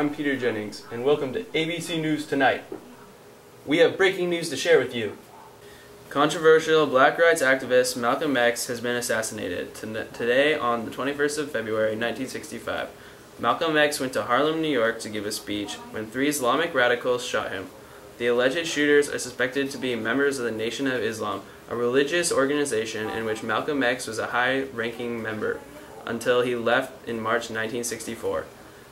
I'm Peter Jennings, and welcome to ABC News Tonight. We have breaking news to share with you. Controversial black rights activist Malcolm X has been assassinated. Today, on the 21st of February, 1965, Malcolm X went to Harlem, New York to give a speech when 3 Islamic radicals shot him. The alleged shooters are suspected to be members of the Nation of Islam, a religious organization in which Malcolm X was a high-ranking member until he left in March 1964.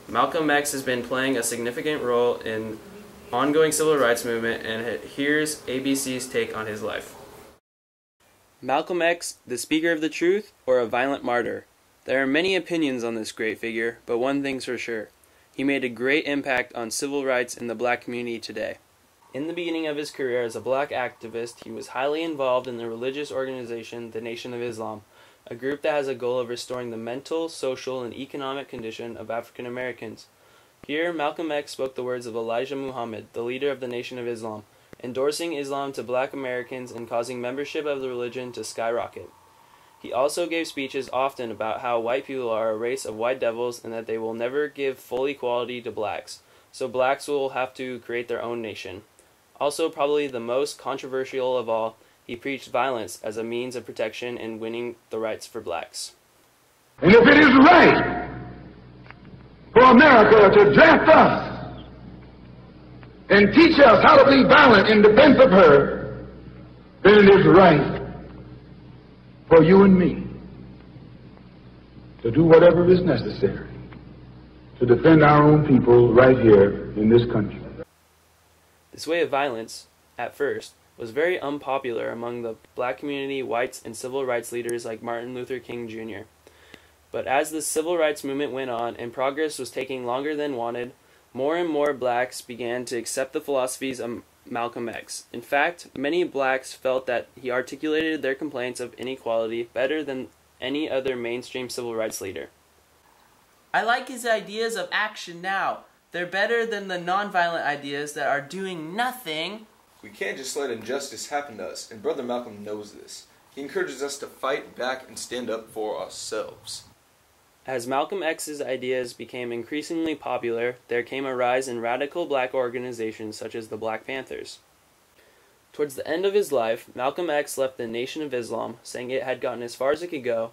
Malcolm X has been playing a significant role in ongoing civil rights movement, and here's ABC's take on his life. Malcolm X, the speaker of the truth, or a violent martyr? There are many opinions on this great figure, but one thing's for sure. He made a great impact on civil rights in the black community today. In the beginning of his career as a black activist, he was highly involved in the religious organization, the Nation of Islam, a group that has a goal of restoring the mental, social, and economic condition of African Americans. Here, Malcolm X spoke the words of Elijah Muhammad, the leader of the Nation of Islam, endorsing Islam to black Americans and causing membership of the religion to skyrocket. He also gave speeches often about how white people are a race of white devils and that they will never give full equality to blacks, so blacks will have to create their own nation. Also, probably the most controversial of all, he preached violence as a means of protection in winning the rights for blacks. And if it is right for America to draft us and teach us how to be violent in defense of her, then it is right for you and me to do whatever is necessary to defend our own people right here in this country. This way of violence, at first, was very unpopular among the black community, whites, and civil rights leaders like Martin Luther King Jr. But as the civil rights movement went on and progress was taking longer than wanted, more and more blacks began to accept the philosophies of Malcolm X. In fact, many blacks felt that he articulated their complaints of inequality better than any other mainstream civil rights leader. I like his ideas of action now. They're better than the nonviolent ideas that are doing nothing. We can't just let injustice happen to us, and Brother Malcolm knows this. He encourages us to fight back and stand up for ourselves. As Malcolm X's ideas became increasingly popular, there came a rise in radical black organizations such as the Black Panthers. Towards the end of his life, Malcolm X left the Nation of Islam, saying it had gotten as far as it could go,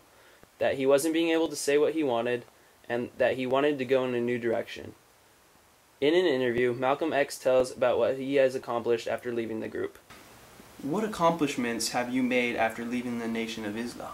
that he wasn't being able to say what he wanted, and that he wanted to go in a new direction. In an interview, Malcolm X tells about what he has accomplished after leaving the group. What accomplishments have you made after leaving the Nation of Islam?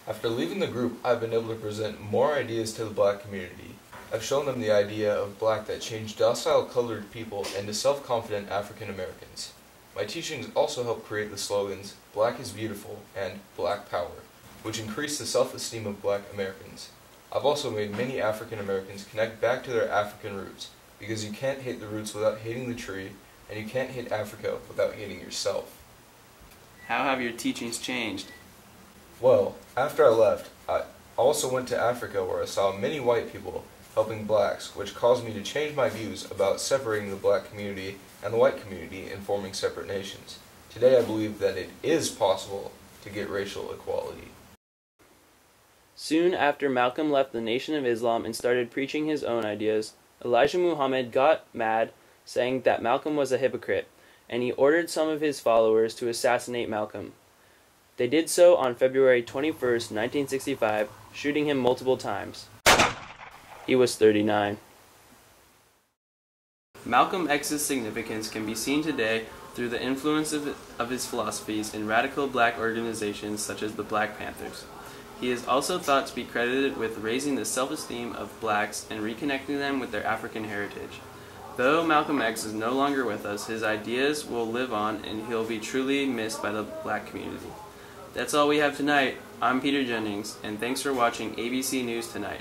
After leaving the group, I've been able to present more ideas to the black community. I've shown them the idea of black that changed docile colored people into self-confident African Americans. My teachings also help create the slogans, "Black is beautiful" and "Black Power," which increase the self-esteem of black Americans. I've also made many African Americans connect back to their African roots, because you can't hate the roots without hating the tree, and you can't hate Africa without hating yourself. How have your teachings changed? Well, after I left, I also went to Africa where I saw many white people helping blacks, which caused me to change my views about separating the black community and the white community and forming separate nations. Today I believe that it is possible to get racial equality. Soon after Malcolm left the Nation of Islam and started preaching his own ideas, Elijah Muhammad got mad, saying that Malcolm was a hypocrite, and he ordered some of his followers to assassinate Malcolm. They did so on February 21st, 1965, shooting him multiple times. He was 39. Malcolm X's significance can be seen today through the influence of his philosophies in radical black organizations such as the Black Panthers. He is also thought to be credited with raising the self-esteem of blacks and reconnecting them with their African heritage. Though Malcolm X is no longer with us, his ideas will live on and he'll be truly missed by the black community. That's all we have tonight. I'm Peter Jennings, and thanks for watching ABC News Tonight.